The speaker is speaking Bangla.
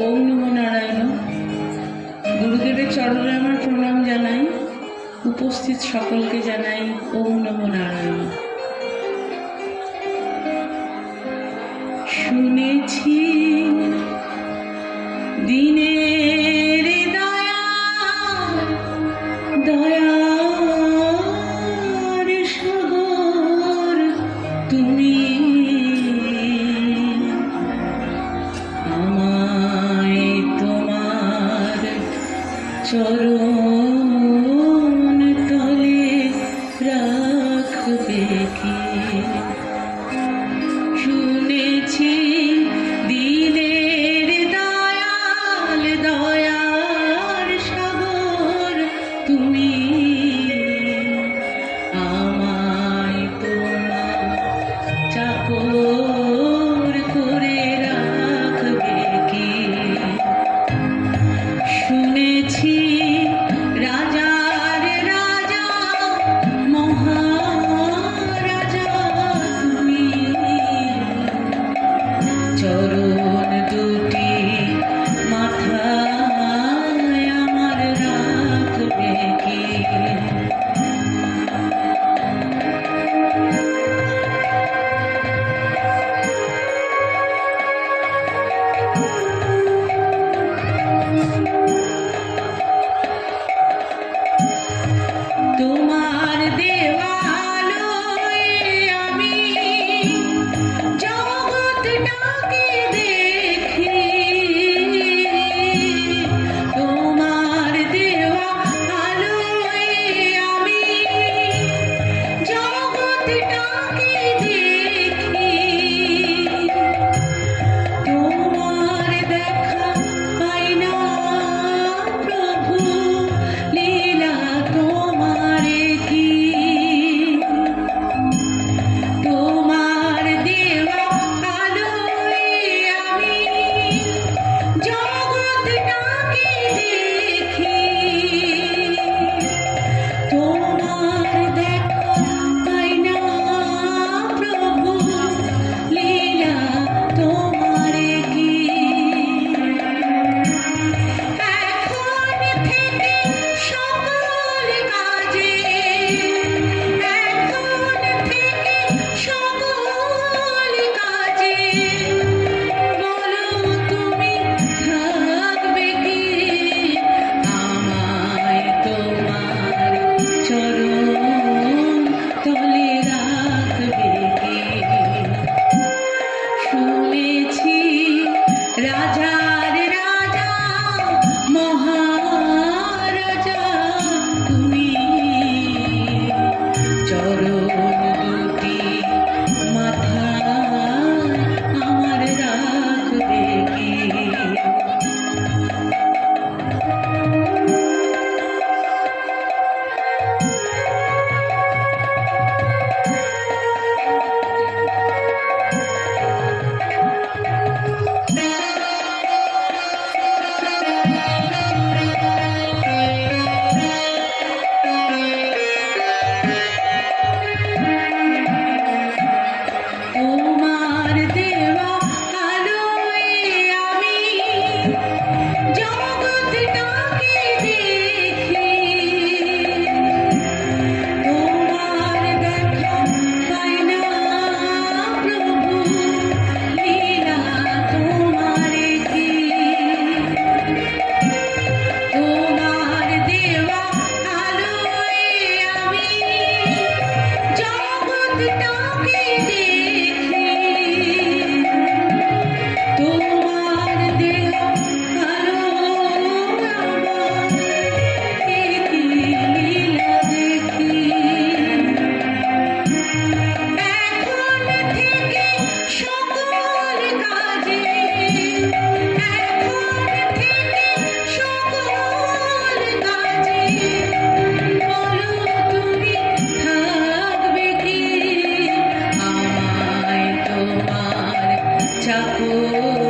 ওম নমো নারায়ণ। গুরুদেবের চরণে আমার প্রণাম জানাই, উপস্থিত সকলকে জানাই ওম নমো নারায়ণ। শুনেছি দিনের দয়া দয়ার সাগর তুমি, আমায় তোমার চরণ তলে রাখবে কি? শুনেছি দিনের দয়াল দয়ার সাগর তুমি, আমায় তোমার চাকর করে রাখবে কি? শুনেছি রাজার রাজা মহারাজা তুমি, চরণ দুটি মাথায় আমার রাখবে কি? তোমার দেওয়ালয়ে আমি জগৎটাকে দেখি, তোমার দেওয়ালয়ে আমি জগৎটাকে দেখি, তোমার দেখা পাই না প্রভু, লীলা তোমারে কি? তোমার দেওয়া আলোয় আমি জগৎটাকে দেখি, তোমার দেখা পাই না প্রভু, লীলা তোমারে কি? এখন থেকে সকল কাজে, এখন থেকে সকল কাজে বলো তুমি থাকবে কি? আমায় তোমার চরণ তলে রাখবে কি? শুনেছি রাজার রাজা মহারাজা তুমি, চরণ দুটি মাথায় আমার রাখবে কি? তোমার দেওয়া আলোয় আমি জগৎটাকে দেখি, তোমার দেখা পাই না প্রভু, লীলা তোমারে কি? তোমার দেওয়া আলোয় আমি জগৎটাকে দেখি, তোমার দেওয়া আলো আমার কি লীলা দেখি? এখন থেকে সকল কাজে, এখন থেকে সকল কাজে বলো তুমি থাকবে কি? আমায় তোমার চাকর